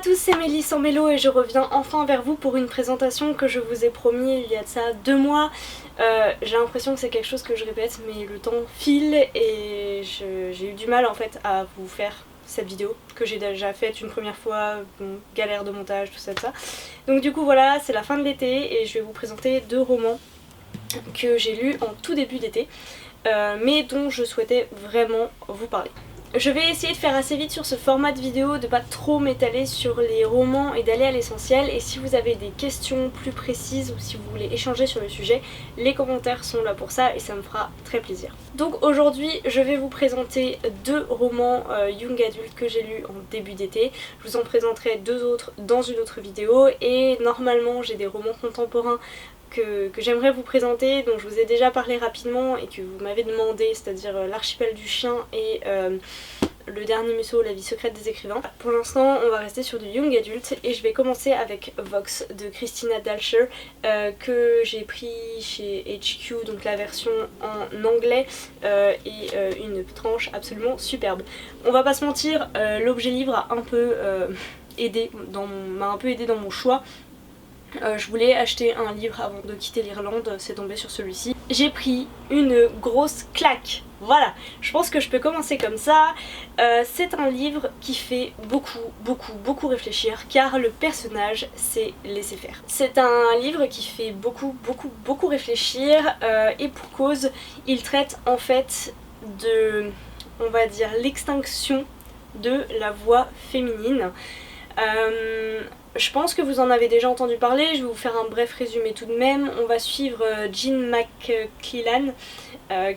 tous, c'est Mélie sans Mélo et je reviens enfin vers vous pour une présentation que je vous ai promis il y a de ça 2 mois. J'ai l'impression que c'est quelque chose que je répète mais le temps file et j'ai eu du mal en fait à vous faire cette vidéo que j'ai déjà faite une première fois, bon, galère de montage, tout ça, tout ça. Donc du coup voilà, c'est la fin de l'été et je vais vous présenter 2 romans que j'ai lus en tout début d'été mais dont je souhaitais vraiment vous parler. Je vais essayer de faire assez vite sur ce format de vidéo, de pas trop m'étaler sur les romans et d'aller à l'essentiel. Et si vous avez des questions plus précises ou si vous voulez échanger sur le sujet, les commentaires sont là pour ça et ça me fera très plaisir. Donc aujourd'hui je vais vous présenter 2 romans young adult que j'ai lus en début d'été. Je vous en présenterai 2 autres dans une autre vidéo et normalement j'ai des romans contemporains que j'aimerais vous présenter, dont je vous ai déjà parlé rapidement et que vous m'avez demandé, c'est-à-dire l'archipel du chien et le dernier museau, la vie secrète des écrivains. Pour l'instant on va rester sur du young adulte et je vais commencer avec Vox de Christina Dalsher que j'ai pris chez HQ, donc la version en anglais et une tranche absolument superbe. On va pas se mentir, l'objet livre a un peu m'a un peu aidé dans mon choix. Je voulais acheter un livre avant de quitter l'Irlande, c'est tombé sur celui-ci. J'ai pris une grosse claque, je pense que je peux commencer comme ça. C'est un livre qui fait beaucoup réfléchir car le personnage sait laisser faire. C'est un livre qui fait beaucoup réfléchir et pour cause, il traite en fait de, on va dire, l'extinction de la voix féminine. Je pense que vous en avez déjà entendu parler, je vais vous faire un bref résumé tout de même. On va suivre Jean McClellan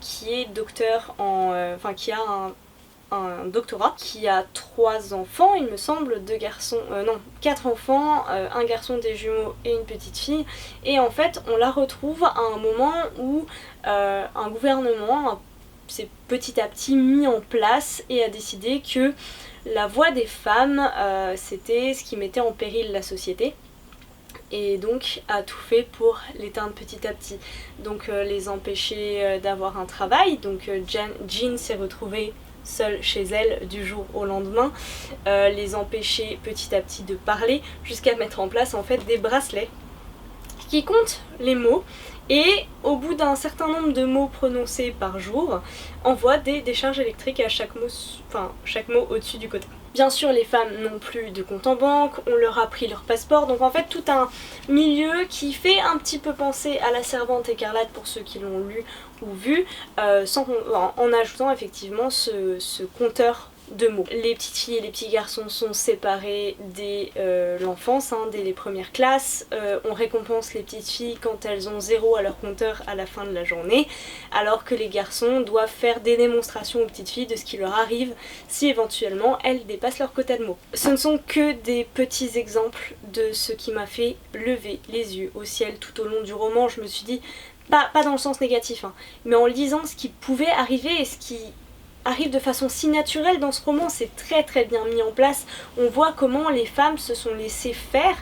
qui est docteur qui a un doctorat, qui a 3 enfants il me semble, 4 enfants, un garçon, des jumeaux et une petite fille. Et en fait on la retrouve à un moment où un gouvernement s'est petit à petit mis en place et a décidé que la voix des femmes, c'était ce qui mettait en péril la société et donc a tout fait pour l'éteindre petit à petit. Donc les empêcher d'avoir un travail, donc Jean s'est retrouvée seule chez elle du jour au lendemain, les empêcher petit à petit de parler jusqu'à mettre en place en fait des bracelets qui comptent les mots et au bout d'un certain nombre de mots prononcés par jour, envoie des décharges électriques à chaque mot au-dessus du côté. Bien sûr les femmes n'ont plus de compte en banque, on leur a pris leur passeport, donc en fait tout un milieu qui fait un petit peu penser à La Servante écarlate pour ceux qui l'ont lu ou vu, en ajoutant effectivement ce compteur de mots. Les petites filles et les petits garçons sont séparés dès l'enfance, dès les premières classes. On récompense les petites filles quand elles ont 0 à leur compteur à la fin de la journée, alors que les garçons doivent faire des démonstrations aux petites filles de ce qui leur arrive si éventuellement elles dépassent leur quota de mots. Ce ne sont que des petits exemples de ce qui m'a fait lever les yeux au ciel tout au long du roman. Je me suis dit, pas dans le sens négatif, mais en lisant ce qui pouvait arriver et ce qui arrive de façon si naturelle dans ce roman, c'est très bien mis en place. On voit comment les femmes se sont laissées faire,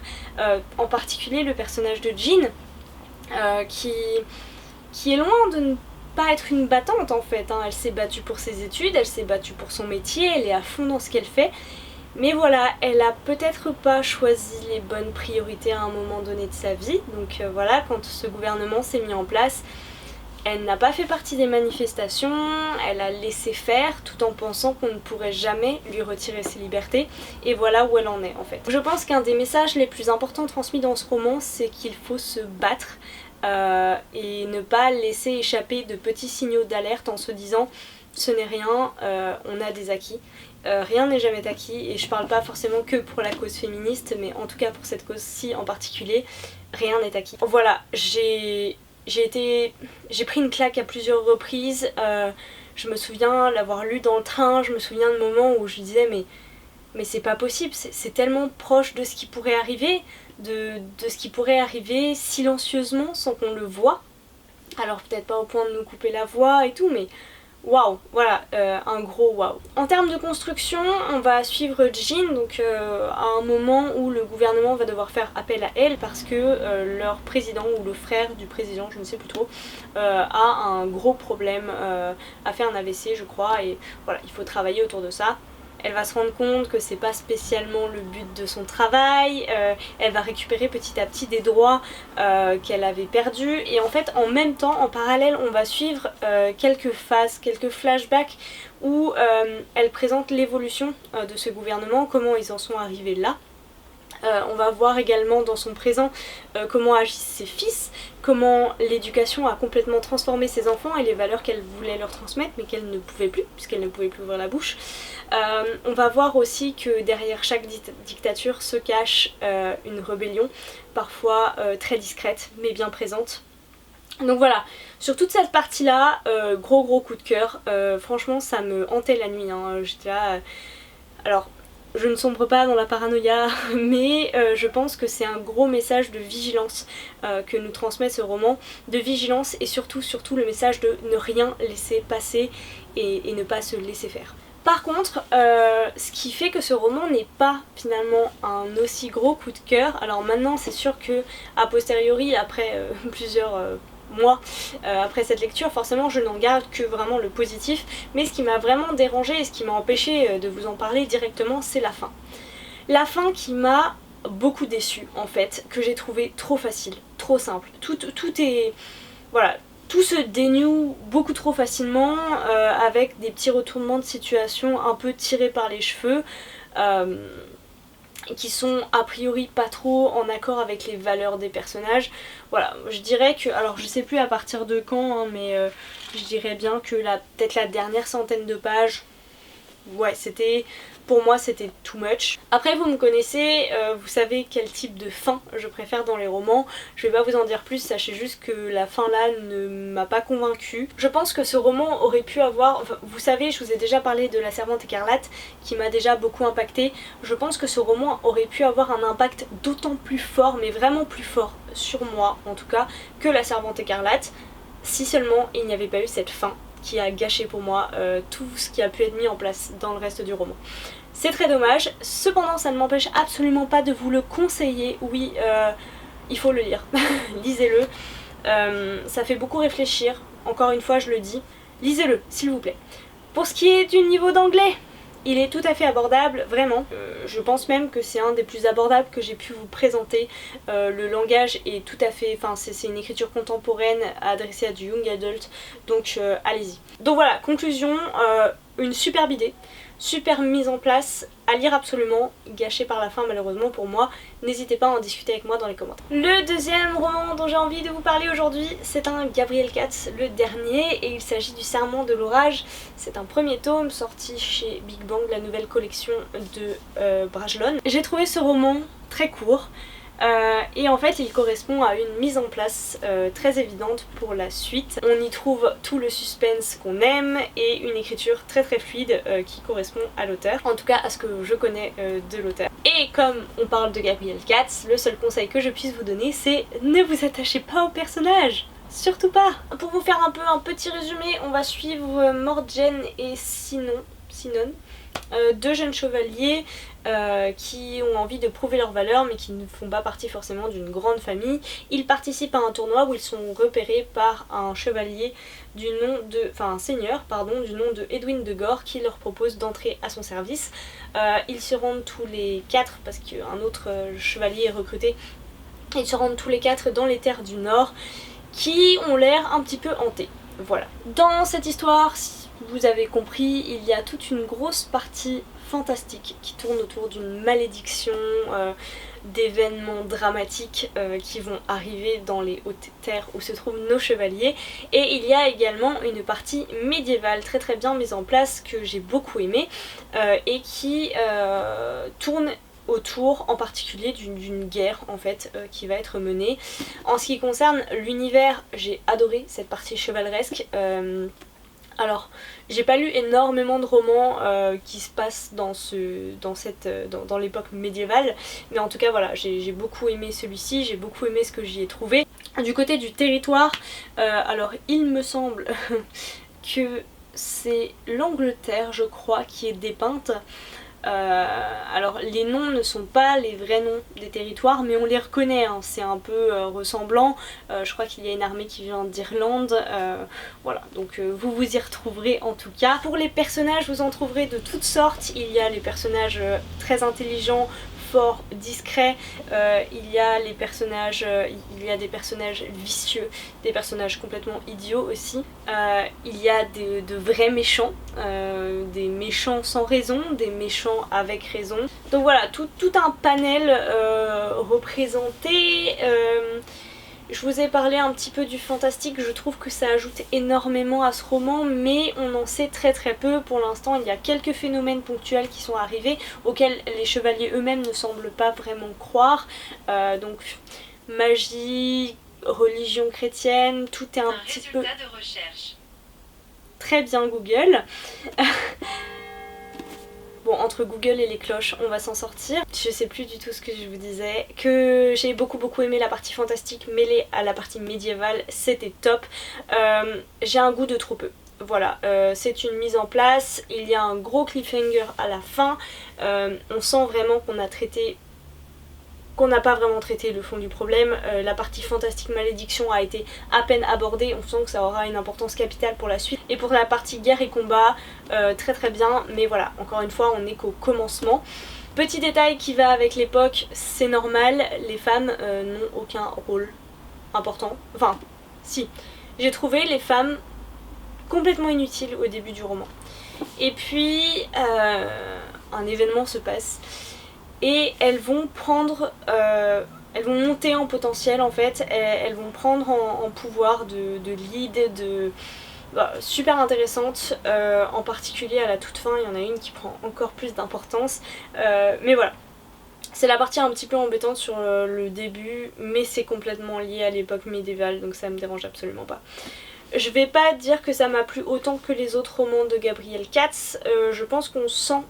en particulier le personnage de Jean, qui est loin de ne pas être une battante en fait, Elle s'est battue pour ses études, elle s'est battue pour son métier, elle est à fond dans ce qu'elle fait, mais voilà, elle a peut-être pas choisi les bonnes priorités à un moment donné de sa vie, donc voilà, quand ce gouvernement s'est mis en place, elle n'a pas fait partie des manifestations, elle a laissé faire tout en pensant qu'on ne pourrait jamais lui retirer ses libertés et voilà où elle en est en fait. Je pense qu'un des messages les plus importants transmis dans ce roman, c'est qu'il faut se battre et ne pas laisser échapper de petits signaux d'alerte en se disant ce n'est rien, on a des acquis. Rien n'est jamais acquis et je parle pas forcément que pour la cause féministe mais en tout cas pour cette cause-ci en particulier, rien n'est acquis. Voilà, j'ai pris une claque à plusieurs reprises, je me souviens l'avoir lu dans le train, je me souviens de moments où je disais mais c'est pas possible, c'est tellement proche de ce qui pourrait arriver, de ce qui pourrait arriver silencieusement sans qu'on le voit, alors peut-être pas au point de nous couper la voix et tout mais waouh, voilà, un gros waouh. En termes de construction, on va suivre Jean, donc à un moment où le gouvernement va devoir faire appel à elle parce que leur président ou le frère du président, je ne sais plus trop, a un gros problème, a fait un AVC je crois, et voilà, il faut travailler autour de ça. elle va se rendre compte que c'est pas spécialement le but de son travail, elle va récupérer petit à petit des droits qu'elle avait perdus, et en fait en même temps, en parallèle, on va suivre quelques phases, quelques flashbacks où elle présente l'évolution de ce gouvernement, comment ils en sont arrivés là. On va voir également dans son présent comment agissent ses fils, comment l'éducation a complètement transformé ses enfants et les valeurs qu'elle voulait leur transmettre mais qu'elle ne pouvait plus, puisqu'elle ne pouvait plus ouvrir la bouche. On va voir aussi que derrière chaque dictature se cache une rébellion, parfois très discrète mais bien présente. Donc voilà, sur toute cette partie là, gros coup de cœur, franchement ça me hantait la nuit, hein. J'étais là... alors je ne sombre pas dans la paranoïa, mais je pense que c'est un gros message de vigilance que nous transmet ce roman, de vigilance et surtout le message de ne rien laisser passer et ne pas se laisser faire. Par contre, ce qui fait que ce roman n'est pas finalement un aussi gros coup de cœur, alors maintenant c'est sûr que a posteriori, après plusieurs mois après cette lecture, forcément je n'en garde que vraiment le positif, mais ce qui m'a vraiment dérangée et ce qui m'a empêché de vous en parler directement, c'est la fin. La fin qui m'a beaucoup déçue en fait, que j'ai trouvé trop facile, trop simple. Tout est... voilà, tout se dénoue beaucoup trop facilement avec des petits retournements de situation un peu tirés par les cheveux. Qui sont a priori pas trop en accord avec les valeurs des personnages. Voilà, je dirais que, alors je sais plus à partir de quand, hein, mais je dirais bien que peut-être la dernière centaine de pages, ouais, c'était, pour moi c'était too much. Après vous me connaissez, vous savez quel type de fin je préfère dans les romans, je vais pas vous en dire plus, sachez juste que la fin là ne m'a pas convaincue. Je pense que ce roman aurait pu avoir, enfin, vous savez, je vous ai déjà parlé de La Servante écarlate qui m'a déjà beaucoup impacté. Je pense que ce roman aurait pu avoir un impact d'autant plus fort, mais vraiment plus fort sur moi en tout cas, que La Servante écarlate, si seulement il n'y avait pas eu cette fin qui a gâché pour moi tout ce qui a pu être mis en place dans le reste du roman. C'est très dommage, cependant ça ne m'empêche absolument pas de vous le conseiller. Oui, il faut le lire, lisez-le, ça fait beaucoup réfléchir, encore une fois je le dis, lisez-le s'il vous plaît. Pour ce qui est du niveau d'anglais, il est tout à fait abordable, vraiment. Je pense même que c'est un des plus abordables que j'ai pu vous présenter. Le langage est tout à fait... enfin, c'est une écriture contemporaine adressée à du young adult, donc allez-y. Donc voilà, conclusion, une superbe idée. Super mise en place, à lire absolument, gâchée par la fin malheureusement pour moi. N'hésitez pas à en discuter avec moi dans les commentaires. Le deuxième roman dont j'ai envie de vous parler aujourd'hui, c'est un Gabriel Katz, le dernier, et il s'agit du Serment de l'orage. C'est un premier tome sorti chez Big Bang, la nouvelle collection de Brajlon. J'ai trouvé ce roman très court. Et en fait il correspond à une mise en place très évidente pour la suite. On y trouve tout le suspense qu'on aime et une écriture très fluide qui correspond à l'auteur, en tout cas à ce que je connais de l'auteur. Et comme on parle de Gabriel Katz, le seul conseil que je puisse vous donner c'est ne vous attachez pas au personnage, surtout pas. Pour vous faire un petit résumé, on va suivre Morgen et Sinon, deux jeunes chevaliers qui ont envie de prouver leur valeur mais qui ne font pas partie forcément d'une grande famille. Ils participent à un tournoi où ils sont repérés par un chevalier du nom de... enfin un seigneur pardon, du nom de Edwin de Gore qui leur propose d'entrer à son service. Ils se rendent tous les quatre parce qu'un autre chevalier est recruté. Ils se rendent tous les quatre dans les terres du Nord qui ont l'air un petit peu hantées. Voilà. Dans cette histoire, vous avez compris, il y a toute une grosse partie fantastique qui tourne autour d'une malédiction, d'événements dramatiques qui vont arriver dans les hautes terres où se trouvent nos chevaliers. Et il y a également une partie médiévale très bien mise en place que j'ai beaucoup aimée et qui tourne autour en particulier d'une guerre en fait qui va être menée. En ce qui concerne l'univers, j'ai adoré cette partie chevaleresque. Alors, j'ai pas lu énormément de romans qui se passent dans l'époque médiévale, mais en tout cas voilà, j'ai beaucoup aimé celui-ci, j'ai beaucoup aimé ce que j'y ai trouvé. Du côté du territoire, alors il me semble que c'est l'Angleterre, je crois, qui est dépeinte. Alors les noms ne sont pas les vrais noms des territoires, mais on les reconnaît, hein, c'est un peu ressemblant. Je crois qu'il y a une armée qui vient d'Irlande, voilà, donc vous vous y retrouverez en tout cas. Pour les personnages, vous en trouverez de toutes sortes. Il y a les personnages très intelligents, fort discret, il y a des personnages vicieux, des personnages complètement idiots aussi, il y a de vrais méchants, des méchants sans raison, des méchants avec raison, donc voilà, tout un panel représenté. Je vous ai parlé un petit peu du fantastique, je trouve que ça ajoute énormément à ce roman, mais on en sait très peu. Pour l'instant, il y a quelques phénomènes ponctuels qui sont arrivés, auxquels les chevaliers eux-mêmes ne semblent pas vraiment croire. Donc magie, religion chrétienne, tout est un petit peu... de recherche. Très bien Google. Bon, entre Google et les cloches, on va s'en sortir. Je sais plus du tout ce que je vous disais. Que j'ai beaucoup aimé la partie fantastique mêlée à la partie médiévale, c'était top. J'ai un goût de trop peu. Voilà, c'est une mise en place, il y a un gros cliffhanger à la fin. On sent vraiment qu'on n'a pas vraiment traité le fond du problème. La partie fantastique malédiction a été à peine abordée, on sent que ça aura une importance capitale pour la suite. Et pour la partie guerre et combat, très bien, mais voilà, encore une fois on n'est qu'au commencement. Petit détail qui va avec l'époque, c'est normal, les femmes n'ont aucun rôle important. Enfin, si, j'ai trouvé les femmes complètement inutiles au début du roman. Et puis, un événement se passe. Et elles vont monter en potentiel en fait, elles vont prendre en pouvoir de lead, super intéressante, en particulier à la toute fin, il y en a une qui prend encore plus d'importance, mais voilà. C'est la partie un petit peu embêtante sur le début, mais c'est complètement lié à l'époque médiévale, donc ça me dérange absolument pas. Je vais pas dire que ça m'a plu autant que les autres romans de Gabriel Katz, je pense qu'on sent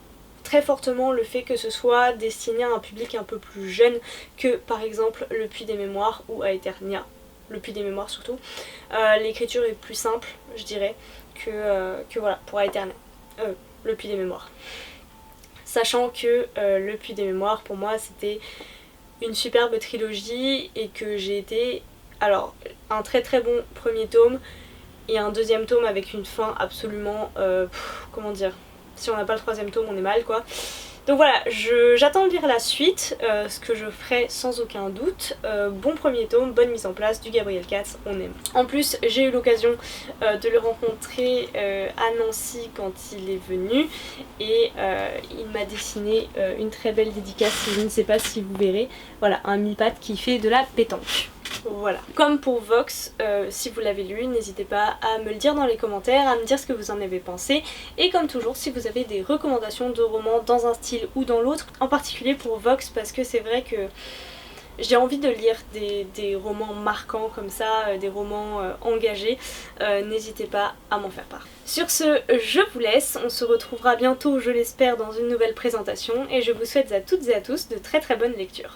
très fortement le fait que ce soit destiné à un public un peu plus jeune que par exemple Le Puits des Mémoires ou Aeternia, Le Puits des Mémoires surtout. L'écriture est plus simple, je dirais, que voilà, pour Aeternia, Le Puits des Mémoires. Sachant que Le Puits des Mémoires pour moi c'était une superbe trilogie et que j'ai été... Alors, un très bon premier tome et un deuxième tome avec une fin absolument... comment dire, si on n'a pas le troisième tome on est mal quoi. Donc voilà, j'attends de lire la suite, ce que je ferai sans aucun doute. Bon premier tome, bonne mise en place, du Gabriel Katz, on aime. En plus j'ai eu l'occasion de le rencontrer à Nancy quand il est venu et il m'a dessiné une très belle dédicace, je ne sais pas si vous verrez. Voilà, un mi-patte qui fait de la pétanque. Voilà. Comme pour Vox, si vous l'avez lu, n'hésitez pas à me le dire dans les commentaires, à me dire ce que vous en avez pensé. Et comme toujours, si vous avez des recommandations de romans dans un style ou dans l'autre, en particulier pour Vox, parce que c'est vrai que j'ai envie de lire des romans marquants comme ça, des romans engagés, n'hésitez pas à m'en faire part. Sur ce, je vous laisse, on se retrouvera bientôt, je l'espère, dans une nouvelle présentation, et je vous souhaite à toutes et à tous de très bonnes lectures.